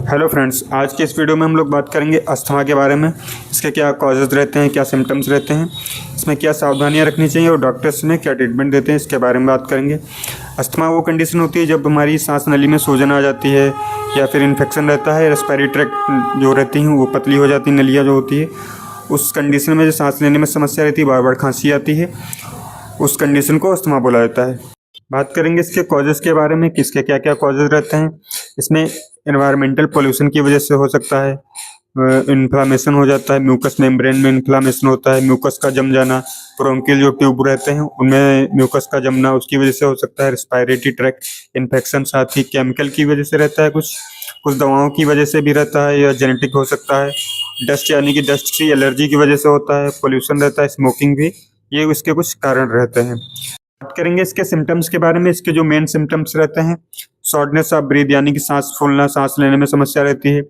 Hello friends, आज के इस वीडियो में हम लोग बात करेंगे अस्थमा के बारे में। इसके क्या कॉजेज़ रहते हैं, क्या सिम्टम्स रहते हैं, इसमें क्या सावधानियां रखनी चाहिए और डॉक्टर्स में क्या ट्रीटमेंट देते हैं, इसके बारे में बात करेंगे। अस्थमा वो कंडीशन होती है जब हमारी सांस नली में सूजन आ जाती है या फिर इन्फेक्शन रहता है, रेस्पिरेटरी ट्रैक्ट जो रहती हैं वो पतली हो जाती है, नलियाँ जो होती है उस कंडीशन में जो सांस लेने में समस्या रहती है, बार बार खांसी आती है, उस कंडीशन को अस्थमा बोला जाता है। बात करेंगे इसके कॉजेज़ के बारे में, किसके क्या क्या कॉजेज़ रहते हैं। इसमें एनवायरमेंटल पोल्यूशन की वजह से हो सकता है, इन्फ्लामेशन हो जाता है, म्यूकस मेम्ब्रेन में इन्फ्लामेशन होता है, म्यूकस का जम जाना, ब्रोंकियल जो ट्यूब रहते हैं उनमें म्यूकस का जमना, उसकी वजह से हो सकता है। रेस्पिरेटरी ट्रैक्ट इन्फेक्शन, साथ ही केमिकल की वजह से रहता है, कुछ दवाओं की वजह से भी रहता है या जेनेटिक हो सकता है। डस्ट यानी कि डस्ट की एलर्जी की वजह से होता है, पोल्यूशन रहता है, स्मोकिंग भी, ये उसके कुछ कारण रहते हैं। बात करेंगे इसके सिम्टम्स के बारे में। इसके जो मेन सिम्टम्स रहते हैं, शॉर्टनेस ऑफ ब्रीथ यानी कि सांस फूलना, सांस लेने में समस्या रहती है।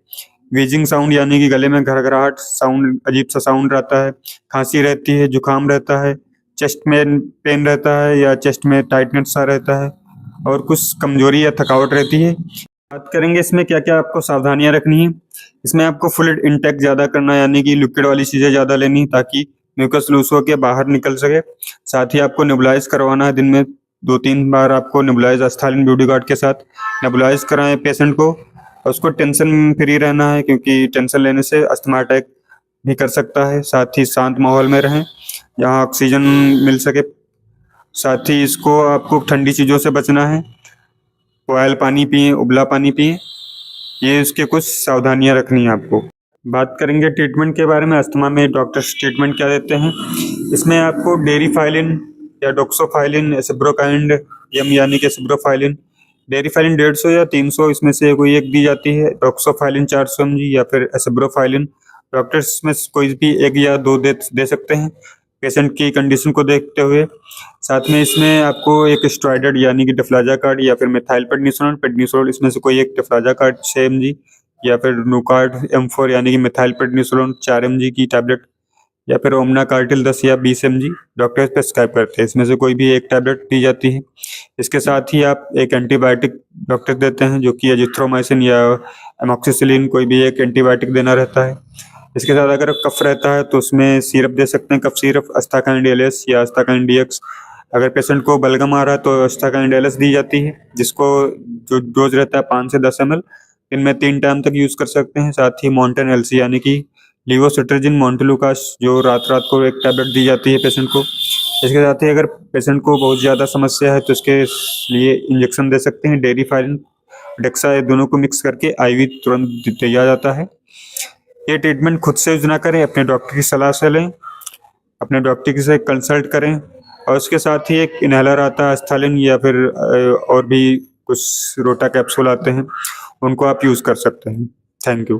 व्हीजिंग साउंड यानी कि गले में घरघराहट साउंड, अजीब सा साउंड रहता है। खांसी रहती है, जुकाम रहता है, चेस्ट में पेन रहता है या चेस्ट में टाइटनेस सा रहता है और कुछ कमजोरी या थकावट रहती है। बात करेंगे इसमें क्या क्या आपको सावधानियां रखनी है। इसमें आपको फ्लूइड इंटेक ज़्यादा करना यानी कि लिक्विड वाली चीज़ें ज़्यादा लेनी ताकि म्यूकस लूज होकर बाहर निकल सके। साथ ही आपको नेबुलाइज करवाना है, दिन में 2-3 बार आपको नेबुलाइज एस्थालिन ब्यूटीगार्ड के साथ नेबुलाइज कराएं पेशेंट को। और उसको टेंशन फ्री रहना है क्योंकि टेंशन लेने से अस्थमा अटैक भी कर सकता है। साथ ही शांत माहौल में रहें जहाँ ऑक्सीजन मिल सके। साथ ही इसको आपको ठंडी चीज़ों से बचना है, बॉयल पानी पिएं, उबला पानी पिएं, ये इसके कुछ सावधानियां रखनी है आपको। बात करेंगे ट्रीटमेंट के बारे में। अस्थमा में डॉक्टर्स ट्रीटमेंट क्या देते हैं। इसमें आपको डेरिफाइलिन या डॉक्सोफाइलिन, एसिब्रोकाइंड यम यानी कि एसिब्रोफाइलिन। डेरिफाइलिन 150 या 300 इसमें से कोई एक दी जाती है। डॉक्सोफाइलिन 400 mg या फिर एसिब्रोफाइलिन, डॉक्टर्स में कोई भी एक या दो दे सकते हैं पेशेंट की कंडीशन को देखते हुए। साथ में इसमें आपको एक स्टेरॉइड यानी कि डिफ्लाजाकार्ड या फिर मिथाइल पेडनिसोलोन, इसमें से कोई एक डिफ्लाजाकार्ड 6 mg या फिर नूकार्ड M4 यानी कि मिथाइल पेडनिसोलोन 4 mg की टैबलेट या फिर ओमना कार्टिल 10 या 20 mg डॉक्टर प्रेस्क्राइब करते हैं। इसमें से कोई भी एक टैबलेट दी जाती है। इसके साथ ही आप एक एंटीबायोटिक डॉक्टर देते हैं जो कि एजिथ्रोमाइसिन या एमॉक्सिसिलिन, कोई भी एक एंटीबायोटिक देना रहता है। इसके साथ अगर कफ रहता है तो उसमें सिरप दे सकते हैं, कफ सिरप अस्ताकाइन DLS या अस्ताकाइन DX। अगर पेशेंट को बलगम आ रहा है तो अस्ताकाइन DLS दी जाती है, जिसको जो डोज रहता है 5 से 10 ml, इनमें 3 टाइम तक यूज़ कर सकते हैं। साथ ही मॉन्टेन LC यानी कि लीवोसिट्राजिन मोन्टेलुकास, जो रात रात को एक टैबलेट दी जाती है पेशेंट को। इसके साथ ही अगर पेशेंट को बहुत ज़्यादा समस्या है तो इसके लिए इंजेक्शन दे सकते हैं, डेरिफाइलिन, डेक्सा, ये दोनों को मिक्स करके IV तुरंत दिया जाता है। ये ट्रीटमेंट खुद से यूज ना करें, अपने डॉक्टर की सलाह से लें, अपने डॉक्टर से कंसल्ट करें। और उसके साथ ही एक इनहेलर आता है एस्थालिन या फिर और भी कुछ रोटा कैप्सूल आते हैं, उनको आप यूज़ कर सकते हैं। Thank you.